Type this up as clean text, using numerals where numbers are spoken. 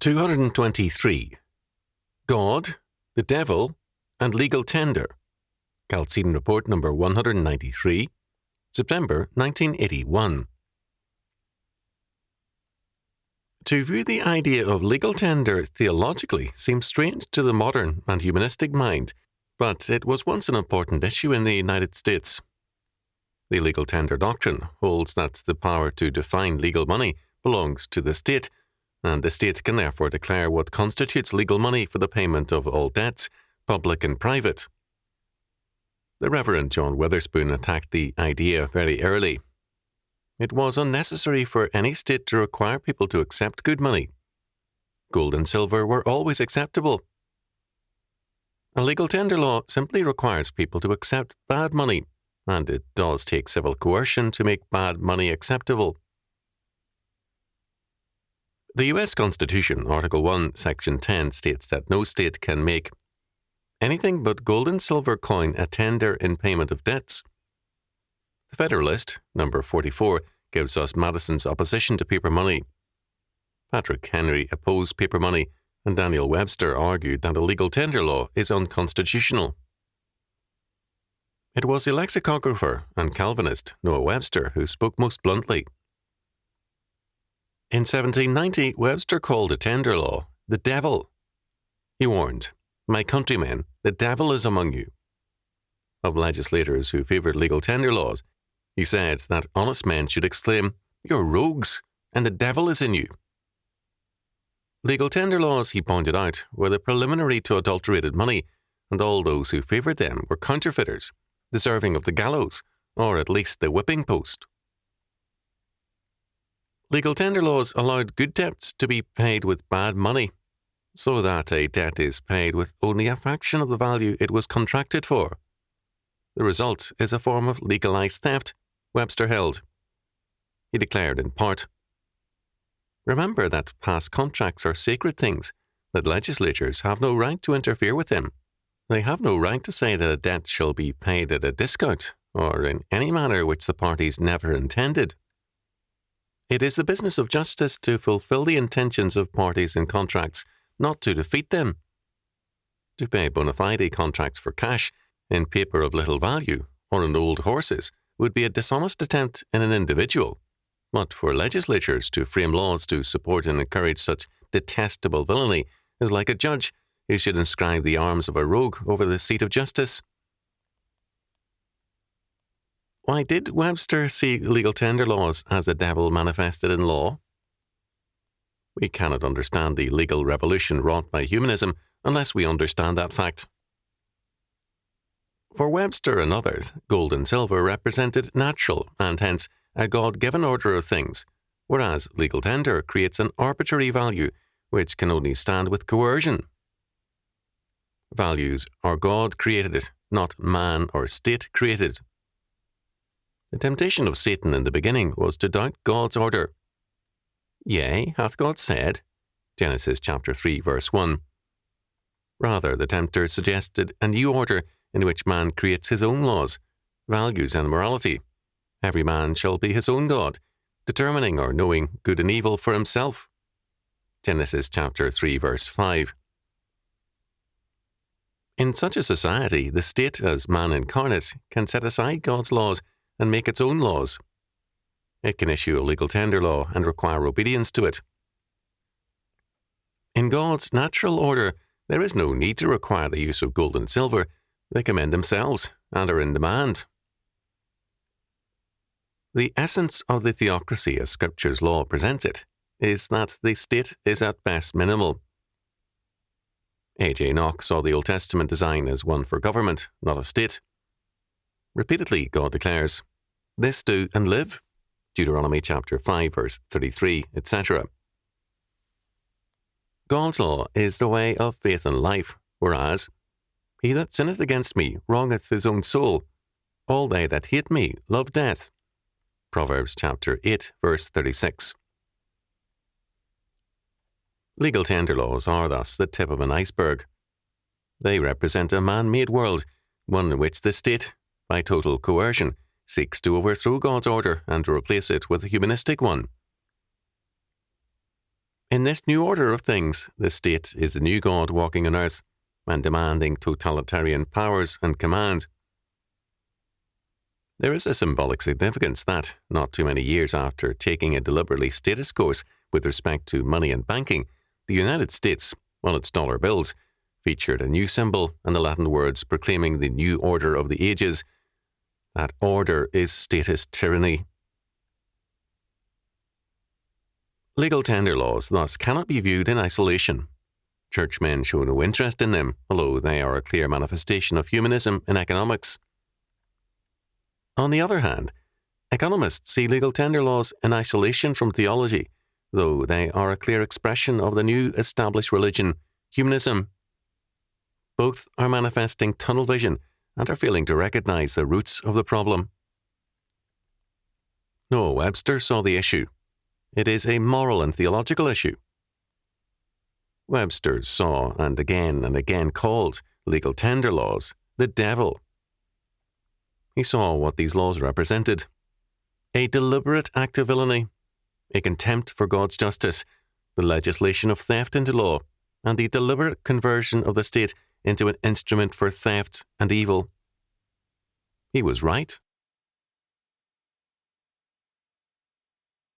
223. God, the Devil, and Legal Tender. Chalcedon Report number 193, September 1981. To view the idea of legal tender theologically seems strange to the modern and humanistic mind, but it was once an important issue in the United States. The legal tender doctrine holds that the power to define legal money belongs to the state, and the state can therefore declare what constitutes legal money for the payment of all debts, public and private. The Reverend John Witherspoon attacked the idea very early. It was unnecessary for any state to require people to accept good money. Gold and silver were always acceptable. A legal tender law simply requires people to accept bad money, and it does take civil coercion to make bad money acceptable. The U.S. Constitution, Article 1, Section 10, states that no state can make anything but gold and silver coin a tender in payment of debts. The Federalist, number 44, gives us Madison's opposition to paper money. Patrick Henry opposed paper money, and Daniel Webster argued that a legal tender law is unconstitutional. It was the lexicographer and Calvinist Noah Webster who spoke most bluntly. In 1790, Webster called a tender law the devil. He warned, "My countrymen, the devil is among you." Of legislators who favoured legal tender laws, he said that honest men should exclaim, "You're rogues, and the devil is in you." Legal tender laws, he pointed out, were the preliminary to adulterated money, and all those who favoured them were counterfeiters, deserving of the gallows, or at least the whipping post. Legal tender laws allowed good debts to be paid with bad money, so that a debt is paid with only a fraction of the value it was contracted for. The result is a form of legalized theft, Webster held. He declared in part, "Remember that past contracts are sacred things, that legislatures have no right to interfere with them. They have no right to say that a debt shall be paid at a discount, or in any manner which the parties never intended. It is the business of justice to fulfill the intentions of parties in contracts, not to defeat them. To pay bona fide contracts for cash, in paper of little value, or in old horses, would be a dishonest attempt in an individual, but for legislatures to frame laws to support and encourage such detestable villainy is like a judge who should inscribe the arms of a rogue over the seat of justice." Why did Webster see legal tender laws as the devil manifested in law? We cannot understand the legal revolution wrought by humanism unless we understand that fact. For Webster and others, gold and silver represented natural and hence a God-given order of things, whereas legal tender creates an arbitrary value which can only stand with coercion. Values are God created, not man or state created. The temptation of Satan in the beginning was to doubt God's order. "Yea, hath God said," Genesis chapter 3, verse 1. Rather, the tempter suggested a new order in which man creates his own laws, values and morality. Every man shall be his own God, determining or knowing good and evil for himself. Genesis chapter 3, verse 5. In such a society, the state, as man incarnate, can set aside God's laws and make its own laws. It can issue a legal tender law and require obedience to it. In God's natural order, there is no need to require the use of gold and silver. They commend themselves and are in demand. The essence of the theocracy as Scripture's law presents it is that the state is at best minimal. A.J. Knox saw the Old Testament design as one for government, not a state. Repeatedly, God declares, "This do and live," Deuteronomy chapter 5, verse 33, etc. God's law is the way of faith and life, whereas, "He that sinneth against me wrongeth his own soul. All they that hate me love death." Proverbs chapter 8, verse 36. Legal tender laws are thus the tip of an iceberg. They represent a man-made world, one in which the state, by total coercion, seeks to overthrow God's order and to replace it with a humanistic one. In this new order of things, the state is the new God walking on earth and demanding totalitarian powers and command. There is a symbolic significance that, not too many years after taking a deliberately statist course with respect to money and banking, the United States, on its dollar bills, featured a new symbol and the Latin words proclaiming the new order of the ages. That order is statist tyranny. Legal tender laws thus cannot be viewed in isolation. Churchmen show no interest in them, although they are a clear manifestation of humanism in economics. On the other hand, economists see legal tender laws in isolation from theology, though they are a clear expression of the new established religion, humanism. Both are manifesting tunnel vision and are failing to recognize the roots of the problem. Noah Webster saw the issue. It is a moral and theological issue. Webster saw and again called legal tender laws the devil. He saw what these laws represented: a deliberate act of villainy, a contempt for God's justice, the legislation of theft into law, and the deliberate conversion of the state into an instrument for theft and evil. He was right.